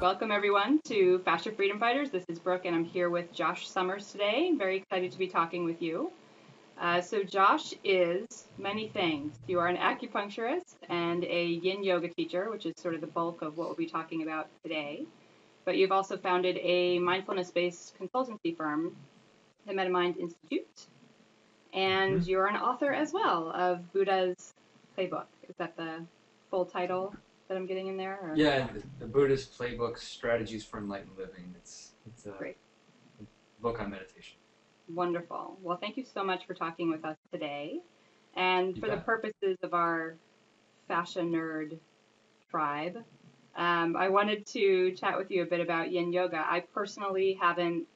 Welcome everyone to Fascia Freedom Fighters. This is Brooke and I'm here with Josh Summers today. Very excited to be talking with you. So Josh is many things. You are an acupuncturist and a Yin Yoga teacher, which is sort of the bulk of what we'll be talking about today. But you've also founded a mindfulness-based consultancy firm, the MetaMind Institute. And you're an author as well of Buddha's Playbook. Is that the full title that I'm getting in there? Or? Yeah, the Buddhist Playbook, Strategies for Enlightened Living. It's a Great. book on meditation. Wonderful. Well, thank you so much for talking with us today. And for the purposes of our fascia nerd tribe, I wanted to chat with you a bit about Yin Yoga. I personally haven't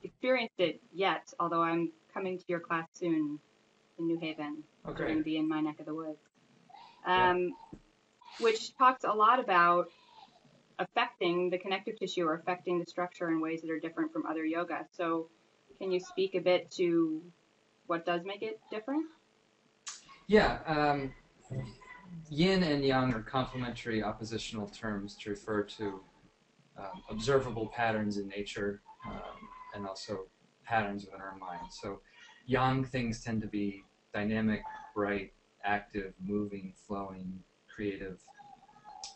experienced it yet, although I'm coming to your class soon in New Haven. Okay. You're going to be in my neck of the woods. Which talks a lot about affecting the connective tissue or affecting the structure in ways that are different from other yoga. So can you speak a bit to what does make it different? Yeah. Yin and Yang are complementary oppositional terms to refer to observable patterns in nature and also patterns within our mind. So Yang things tend to be dynamic, bright, active, moving, flowing, creative.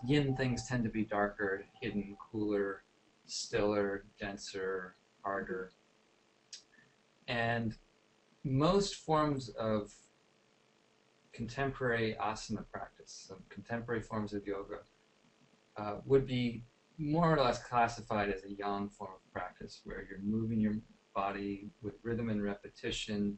Yin things tend to be darker, hidden, cooler, stiller, denser, harder. And most forms of contemporary asana practice, so contemporary forms of yoga, would be more or less classified as a yang form of practice, where you're moving your body with rhythm and repetition,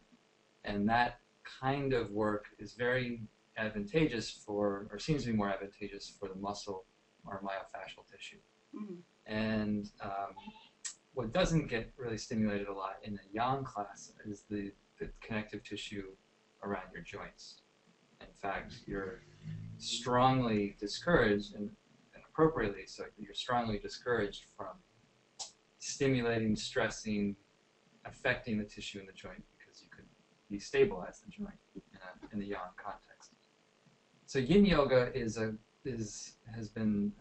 and that kind of work is very advantageous for, or seems to be more advantageous for the muscle or myofascial tissue. Mm-hmm. And what doesn't get really stimulated a lot in a yang class is the connective tissue around your joints. In fact, you're strongly discouraged, and appropriately so, you're strongly discouraged from stimulating, stressing, affecting the tissue in the joint, because you could destabilize the joint in the yang context. So Yin Yoga has been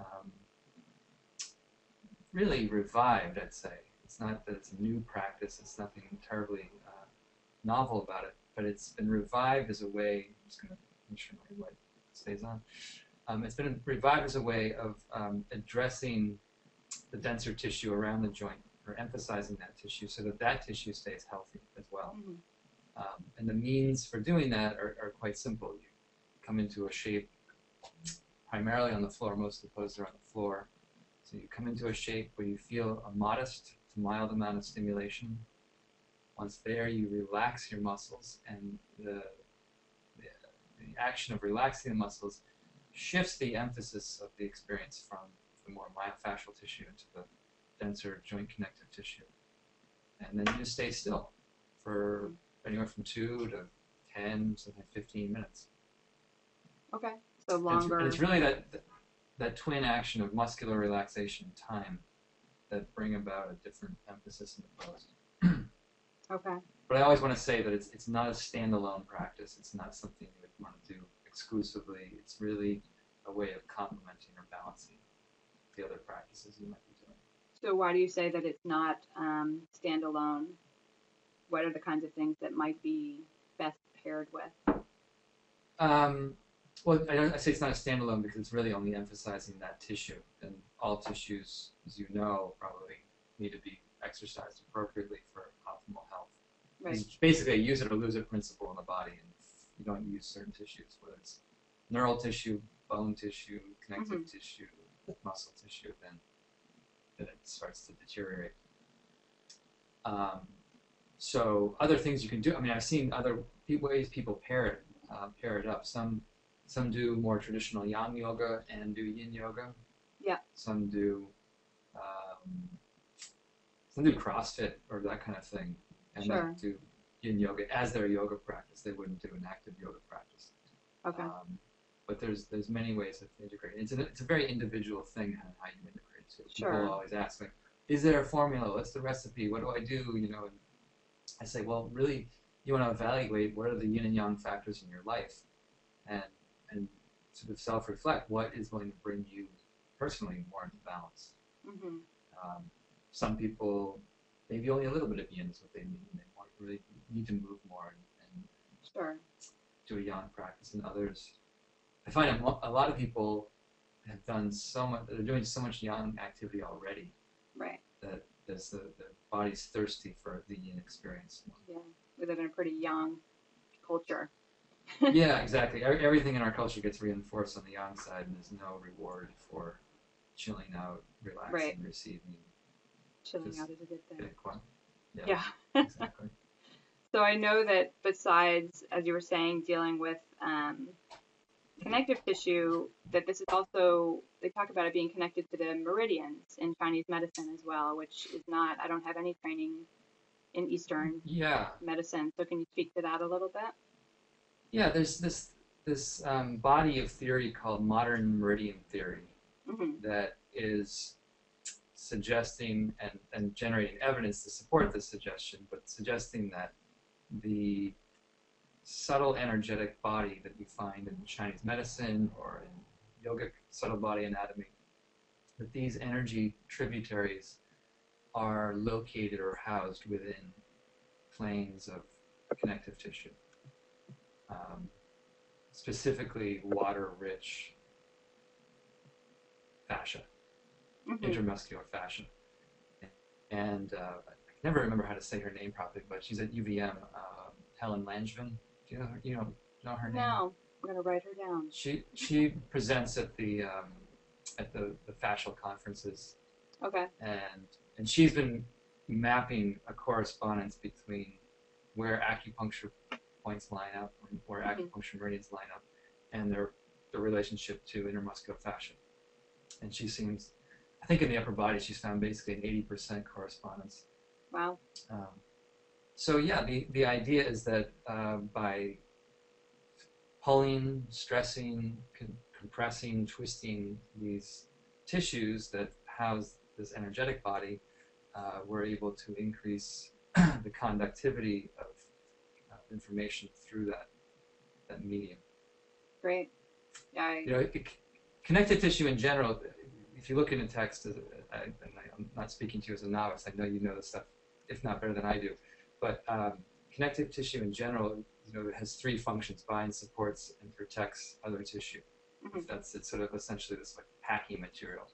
really revived, I'd say. It's not that it's a new practice, it's nothing terribly novel about it, but it's been revived as a way, I'm just going to make sure my light stays on. It's been revived as a way of addressing the denser tissue around the joint, or emphasizing that tissue so that that tissue stays healthy as well. Mm-hmm. And the means for doing that are quite simple. You come into a shape primarily on the floor. Most of the poses are on the floor. So you come into a shape where you feel a modest to mild amount of stimulation. Once there, you relax your muscles, and the action of relaxing the muscles shifts the emphasis of the experience from the more myofascial tissue into the denser joint connective tissue. And then you just stay still for anywhere from 2 to 10, sometimes 15 minutes. Okay, so longer. And it's really that twin action of muscular relaxation and time that bring about a different emphasis in the pose. Okay. But I always want to say that it's not a standalone practice. It's not something you would want to do exclusively. It's really a way of complementing or balancing the other practices you might be doing. So why do you say that it's not standalone? What are the kinds of things that might be best paired with? Well, I say it's not a standalone because it's really only emphasizing that tissue. And all tissues, as you know, probably need to be exercised appropriately for optimal health. Right. It's basically a use it or lose it principle in the body. And if you don't use certain tissues, whether it's neural tissue, bone tissue, connective tissue, muscle tissue, then it starts to deteriorate. So other things you can do, I mean, I've seen other ways people pair it up. Some do more traditional Yang Yoga and do Yin Yoga. Yeah. Some do CrossFit or that kind of thing, and Sure. then do Yin Yoga as their yoga practice. They wouldn't do an active yoga practice. Okay. But there's many ways of integrating. It's a very individual thing how you integrate too. Sure. People always ask, like, is there a formula? What's the recipe? What do I do? You know, and I say, well, really, you want to evaluate what are the yin and yang factors in your life, and sort of self-reflect what is going to bring you personally more into balance. Mm-hmm. Some people, maybe only a little bit of yin is what they need. They really need to move more and Sure. do a yang practice. And others, I find a lot of people have done so much, they're doing so much yang activity already. Right. That the body's thirsty for the yin experience. Yeah. We live in a pretty yang culture. Yeah, exactly. Everything in our culture gets reinforced on the yang side, and there's no reward for chilling out, relaxing, right. receiving. Chilling out is a good thing. Yeah. Exactly. So I know that besides, as you were saying, dealing with connective tissue, that this is also, they talk about it being connected to the meridians in Chinese medicine as well, which is not, I don't have any training in Eastern medicine. So can you speak to that a little bit? Yeah, there's this body of theory called modern meridian theory that is suggesting and generating evidence to support this suggestion, but suggesting that the subtle energetic body that you find in Chinese medicine or in yogic subtle body anatomy, that these energy tributaries are located or housed within planes of connective tissue. Specifically water-rich fascia, intermuscular fascia. And I can never remember how to say her name properly, but she's at UVM, Helen Langevin. Do you know her name? No, I'm going to write her down. She presents at the fascial conferences. Okay. And she's been mapping a correspondence between where acupuncture points line up, where acupuncture meridians line up, and their relationship to intermuscular fascia. And she seems, I think in the upper body, she's found basically an 80% correspondence. Wow. So yeah, the idea is that by pulling, stressing, compressing, twisting these tissues that house this energetic body, we're able to increase the conductivity of information through that medium. Great. Yeah. Connective tissue in general, if you look in the text, and I'm not speaking to you as a novice, I know you know this stuff, if not better than I do, but connective tissue in general, it has three functions: binds, supports, and protects other tissue. It's sort of essentially this like packing material.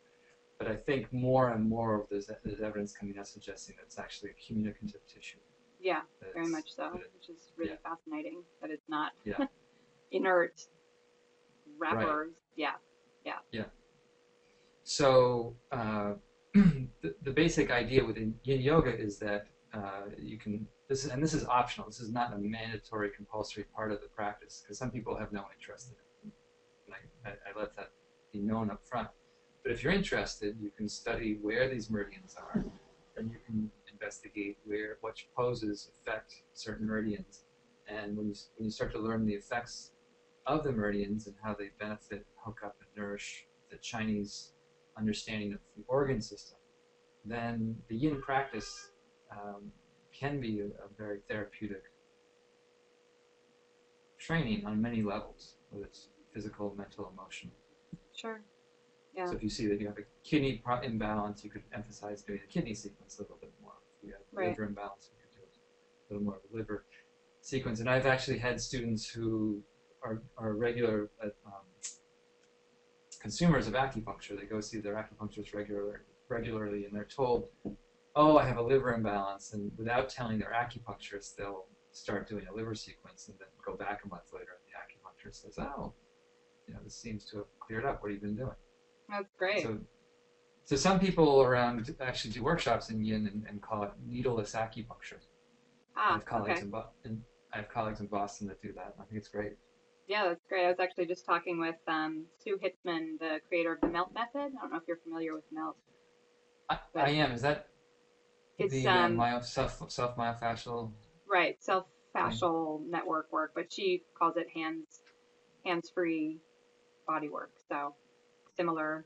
But I think more and more of there's evidence coming out suggesting that it's actually a communicative tissue. Yeah, very much so, which is really fascinating that it's not inert wrappers. Right. Yeah. So the basic idea within Yin Yoga is that you can, this is optional. This is not a mandatory, compulsory part of the practice, because some people have no interest in it. And I let that be known up front. But if you're interested, you can study where these meridians are, and you can investigate which poses affect certain meridians. And when you start to learn the effects of the meridians and how they benefit, hook up, and nourish the Chinese understanding of the organ system, then the Yin practice can be a very therapeutic training on many levels, whether it's physical, mental, emotional. Sure. Yeah. So if you see that you have a kidney imbalance, you could emphasize doing the kidney sequence a little bit more. If you have liver imbalance, you could do a little more of a liver sequence. And I've actually had students who are regular consumers of acupuncture. They go see their acupuncturist regularly, and they're told, "Oh, I have a liver imbalance," and without telling their acupuncturist, they'll start doing a liver sequence and then go back a month later, and the acupuncturist says, "Oh, this seems to have cleared up. What have you been doing?" That's great. So some people around actually do workshops in Yin and call it needleless acupuncture. I have colleagues in Boston that do that. I think it's great. Yeah, that's great. I was actually just talking with Sue Hitzman, the creator of the MELT method. I don't know if you're familiar with MELT. I am. Is that the self-myofascial? Right, self-fascial network work, but she calls it hands-free body work. So similar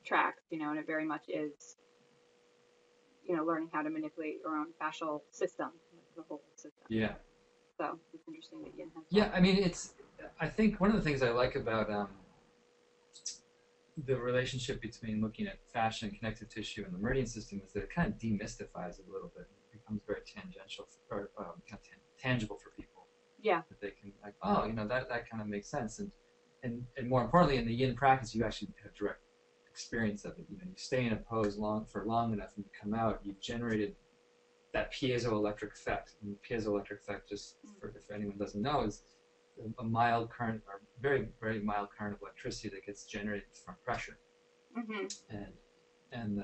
tracks, and it very much is, learning how to manipulate your own fascial system, the whole system. Yeah. So it's interesting that Yin has that. Yeah, I mean, I think one of the things I like about the relationship between looking at fascia and connective tissue and the meridian system is that it kind of demystifies it a little bit. It becomes very tangential or kind of tangible for people. Yeah. That they can like, oh, that kind of makes sense. And more importantly, in the yin practice, you actually have direct experience of it. You stay in a pose for long enough, and you come out, you've generated that piezoelectric effect. And the piezoelectric effect, just if anyone doesn't know, is a mild current or very, very mild current of electricity that gets generated from pressure. Mm-hmm. And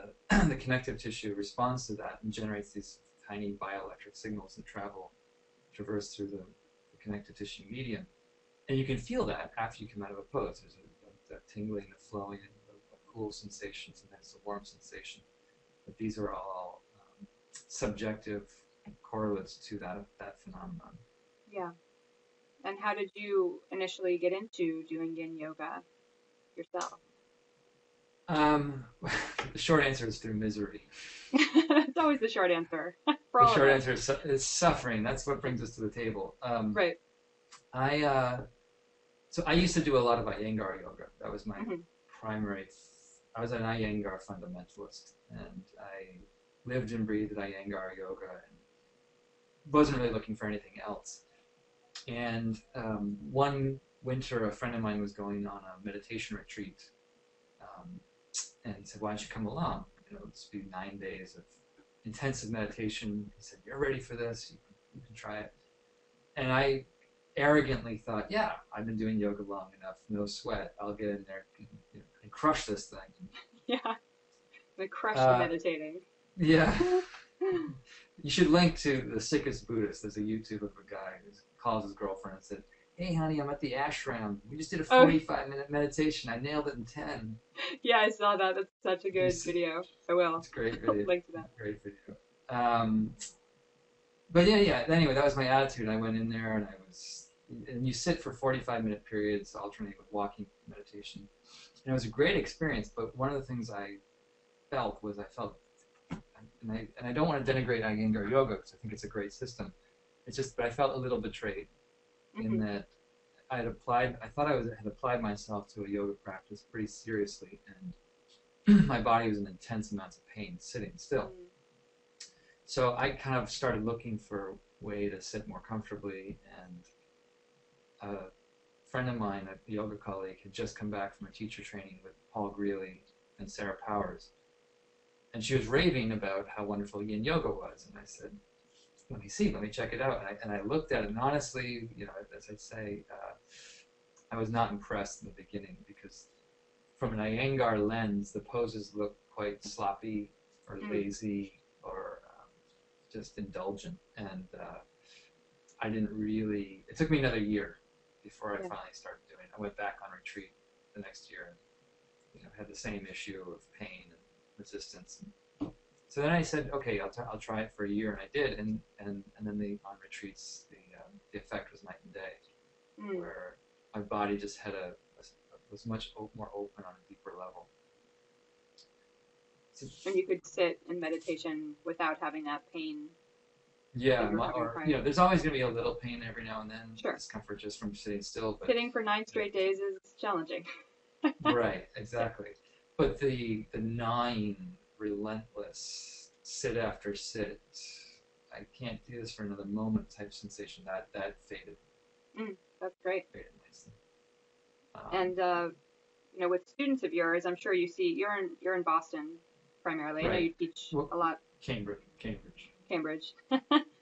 the connective tissue responds to that and generates these tiny bioelectric signals that traverse through the connective tissue medium. And you can feel that after you come out of a pose. There's a tingling, a flowing, a cool sensation, sometimes a warm sensation. But these are all subjective correlates to that phenomenon. Yeah. And how did you initially get into doing yin yoga yourself? The short answer is through misery. It's always the short answer. For all the short of us. answer is suffering. That's what brings us to the table. Right. So I used to do a lot of Iyengar yoga. That was my primary. I was an Iyengar fundamentalist, and I lived and breathed Iyengar yoga, and wasn't really looking for anything else. And one winter, a friend of mine was going on a meditation retreat, and he said, "Why don't you come along? It's be 9 days of intensive meditation." He said, "You're ready for this. You can try it." And I arrogantly thought, "Yeah, I've been doing yoga long enough. No sweat. I'll get in there and crush this thing." Yeah, the crush meditating. Yeah. You should link to the sickest Buddhist. There's a YouTube of a guy who calls his girlfriend and said, "Hey, honey, I'm at the ashram. We just did a 45-minute meditation. I nailed it in 10. Yeah, I saw that. That's such a good video. I will. It's a great video. Link to that. Great video. But yeah. Anyway, that was my attitude. I went in there and you sit for 45-minute periods, alternate with walking meditation. And it was a great experience. But one of the things I felt, and I don't want to denigrate Iyengar yoga because I think it's a great system. It's just that I felt a little betrayed in that I thought I had applied myself to a yoga practice pretty seriously, and my body was in intense amounts of pain sitting still. So I kind of started looking for a way to sit more comfortably, and a friend of mine, a yoga colleague, had just come back from a teacher training with Paul Greeley and Sarah Powers. And she was raving about how wonderful Yin Yoga was. And I said, let me check it out. And I looked at it, and honestly, as I say, I was not impressed in the beginning because from an Iyengar lens, the poses look quite sloppy or lazy or just indulgent. And I didn't really, it took me another year before I finally started doing it. I went back on retreat the next year and had the same issue of pain and resistance. So then I said, okay, I'll try it for a year, and I did, and then on retreats, the effect was night and day, where my body just was much more open on a deeper level. So, and you could sit in meditation without having that pain. Yeah, there's always going to be a little pain every now and then, discomfort just from sitting still. But sitting for 9 straight days is challenging. Right, exactly. But the 9 relentless sit after sit, I can't do this for another moment type sensation, that faded. That's great. Faded nicely. And with students of yours, I'm sure you see you're in Boston primarily. Right. I know you teach a lot. Cambridge.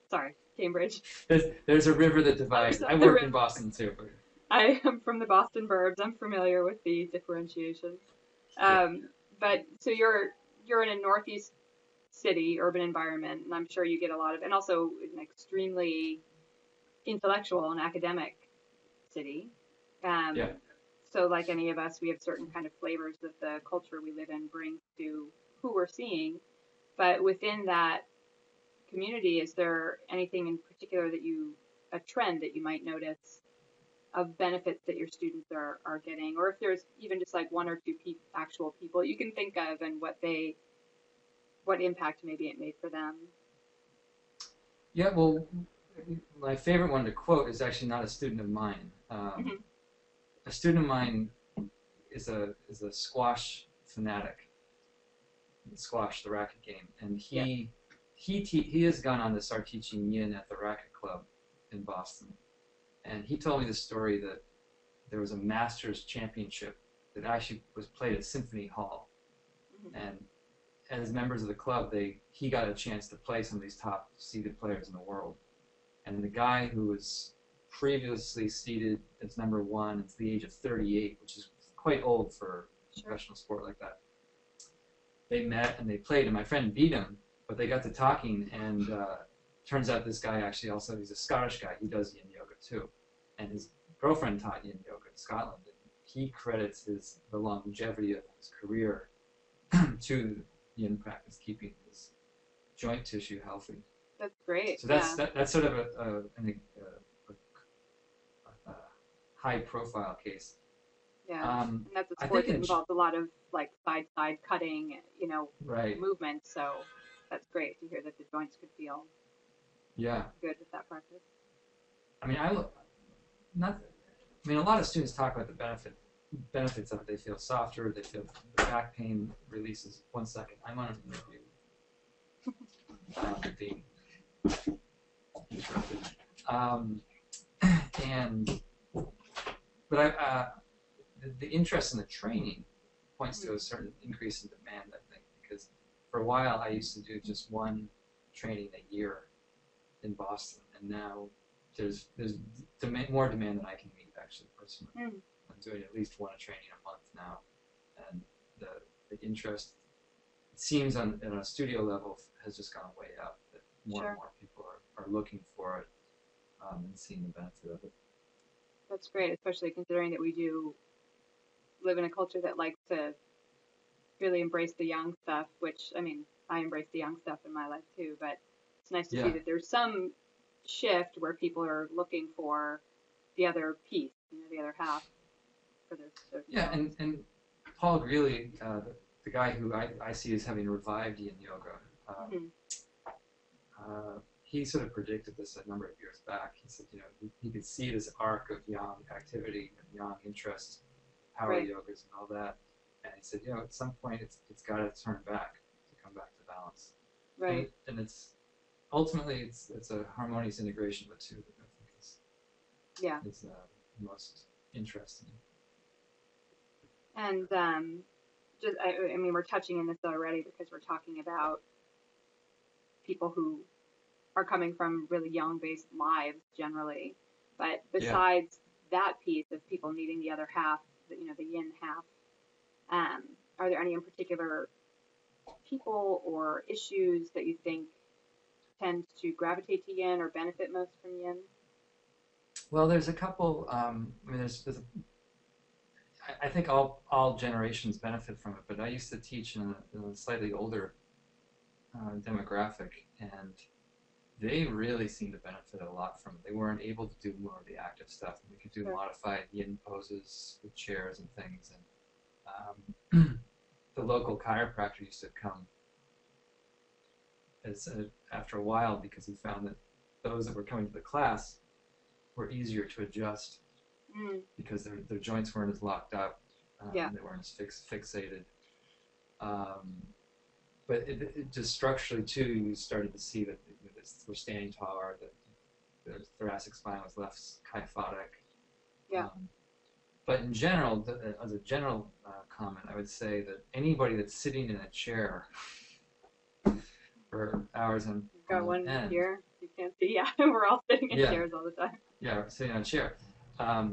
Sorry, Cambridge. There's a river that divides. I work in Boston too. But I am from the Boston burbs. I'm familiar with the differentiations. But so you're in a northeast city, urban environment, and I'm sure you get a lot of, and also an extremely intellectual and academic city. So like any of us, we have certain kind of flavors that the culture we live in brings to who we're seeing. But within that community, is there anything in particular a trend that you might notice of benefits that your students are getting, or if there's even just like 1 or 2 actual people you can think of and what impact maybe it made for them? Yeah, well, my favorite one to quote is actually not a student of mine. A student of mine is a squash fanatic. Squash, the racket game, and he has gone on to start teaching Yin at the Racket Club in Boston. And he told me the story that there was a Masters Championship that actually was played at Symphony Hall, and as members of the club, he got a chance to play some of these top seeded players in the world. And the guy who was previously seeded as number one at the age of 38, which is quite old for a professional sport like that, they met and they played, and my friend beat him, but they got to talking, and turns out this guy actually also, he's a Scottish guy, he does Yin Yoga too, and his girlfriend taught Yin Yoga in Scotland, and he credits the longevity of his career to Yin practice, keeping his joint tissue healthy. That's great. So that's sort of a high-profile case. Yeah, and that's a sport that involves a lot of like side cutting, movement. So that's great to hear that the joints could feel good with that practice. I mean, a lot of students talk about the benefits of it. They feel softer. They feel the back pain releases. 1 second, I'm on an interview. Being interrupted. The interest in the training points to a certain increase in demand, I think, because for a while I used to do just one training a year in Boston, and now there's more demand than I can meet, actually, personally. I'm doing at least one training a month now, and the interest, it seems on a studio level, has just gone way up, that more and more people are looking for it and seeing the benefit of it. That's great, especially considering that we do live in a culture that likes to really embrace the young stuff, which, I mean, I embrace the young stuff in my life too, but it's nice to see that there's some shift where people are looking for the other piece, the other half for their and Paul Greeley, the guy who I see as having revived Yin Yoga, he sort of predicted this a number of years back. He said, he could see this arc of yang activity and yang interest, power yogas and all that. And he said, at some point it's got to turn back to come back to balance. Right. And it's ultimately it's a harmonious integration of the two that I think is most interesting. And I mean, we're touching on this already because we're talking about people who are coming from really yang-based lives generally. But besides that piece of people needing the other half, the yin half, are there any in particular people or issues that you think tend to gravitate to yin or benefit most from yin? Well, there's a couple. I think all generations benefit from it, but I used to teach in a slightly older demographic, and they really seemed to benefit a lot from it. They weren't able to do more of the active stuff. We could do modified yin poses with chairs and things. And the local chiropractor used to come after a while because he found that those that were coming to the class were easier to adjust because their joints weren't as locked up. They weren't as fixated. But it just structurally, too, you started to see that we're standing taller, that the thoracic spine was less kyphotic. But in general, as a general comment, I would say that anybody that's sitting in a chair for hours on got one end, here. You can't see. Yeah, we're all sitting in chairs all the time. Yeah, we're sitting on a chair. A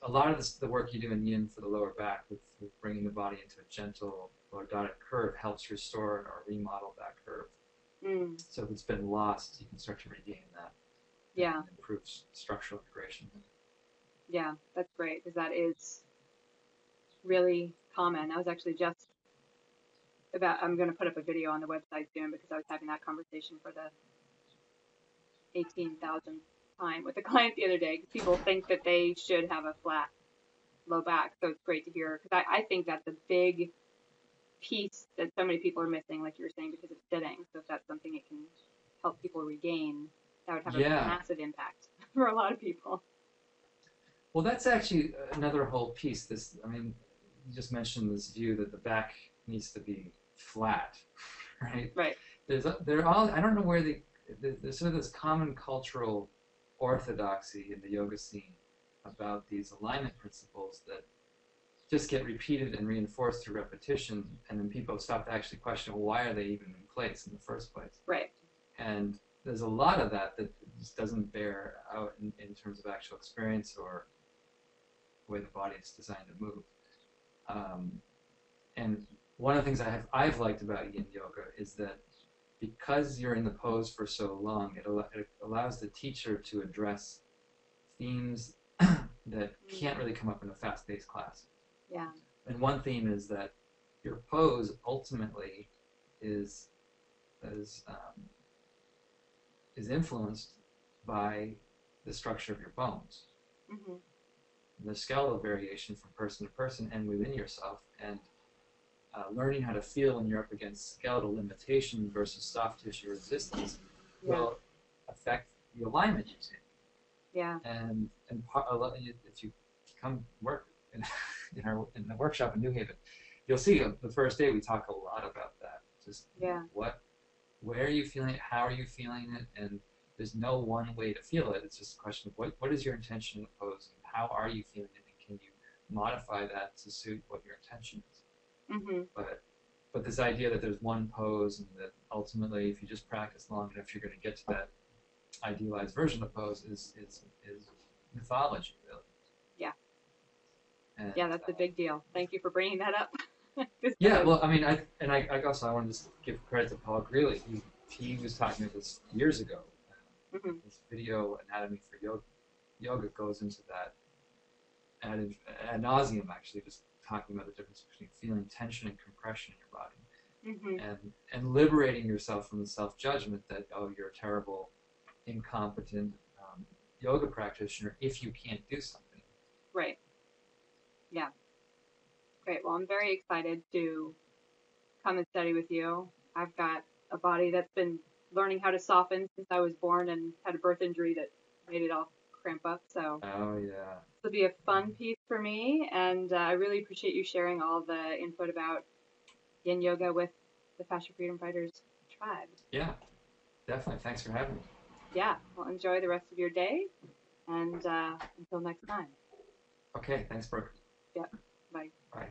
lot of the work you do in yin for the lower back with bringing the body into a gentle lordotic curve helps restore or remodel that curve. So if it's been lost, you can start to regain that. And improve structural integration. Yeah, that's great because that is really common. I was actually I'm going to put up a video on the website soon because I was having that conversation for the 18,000th time with a client the other day because people think that they should have a flat low back. So it's great to hear because I think that's a big piece that so many people are missing, like you were saying, because of sitting. So if that's something it can help people regain, that would have a massive impact for a lot of people. Well, that's actually another whole piece. This, I mean, you just mentioned this view that the back needs to be flat, right? Right. They're all, I don't know where there's sort of this common cultural orthodoxy in the yoga scene about these alignment principles that just get repeated and reinforced through repetition, and then people stop to actually question, well, why are they even in place in the first place? Right. And there's a lot of that just doesn't bear out in terms of actual experience or the way the body is designed to move. And one of the things I've liked about Yin Yoga is that because you're in the pose for so long, it allows the teacher to address themes that can't really come up in a fast-paced class. Yeah. And one theme is that your pose ultimately is influenced by the structure of your bones. Mm-hmm. The skeletal variation from person to person and within yourself, and learning how to feel when you're up against skeletal limitation versus soft tissue resistance will affect the alignment you see. Yeah. And if you come work in the workshop in New Haven, you'll see the first day we talk a lot about that. Just where are you feeling it? How are you feeling it? And there's no one way to feel it. It's just a question of what is your intention in the pose, and how are you feeling it, and can you modify that to suit what your intention is? Mm-hmm. But this idea that there's one pose, and that ultimately, if you just practice long enough, you're going to get to that idealized version of pose is mythology, really. Yeah. And, yeah, that's a big deal. Thank you for bringing that up. Yeah, well, I mean, I also want to just give credit to Paul Greeley. He was talking about this years ago. Mm-hmm. His video Anatomy for Yoga goes into that ad nauseum, actually, just talking about the difference between feeling tension and compression in your body, Mm-hmm. and liberating yourself from the self-judgment that, oh, you're a terrible, incompetent yoga practitioner if you can't do something. Right. Yeah. Great. Well, I'm very excited to come and study with you. I've got a body that's been learning how to soften since I was born and had a birth injury that made it all cramp up. So Oh, yeah. this will be a fun piece for me, and I really appreciate you sharing all the input about Yin Yoga with the Fascia Freedom Fighters tribe. Yeah, definitely. Thanks for having me. Yeah. Well, enjoy the rest of your day, and until next time. Okay, thanks, Brooke. Yep. Bye. Bye.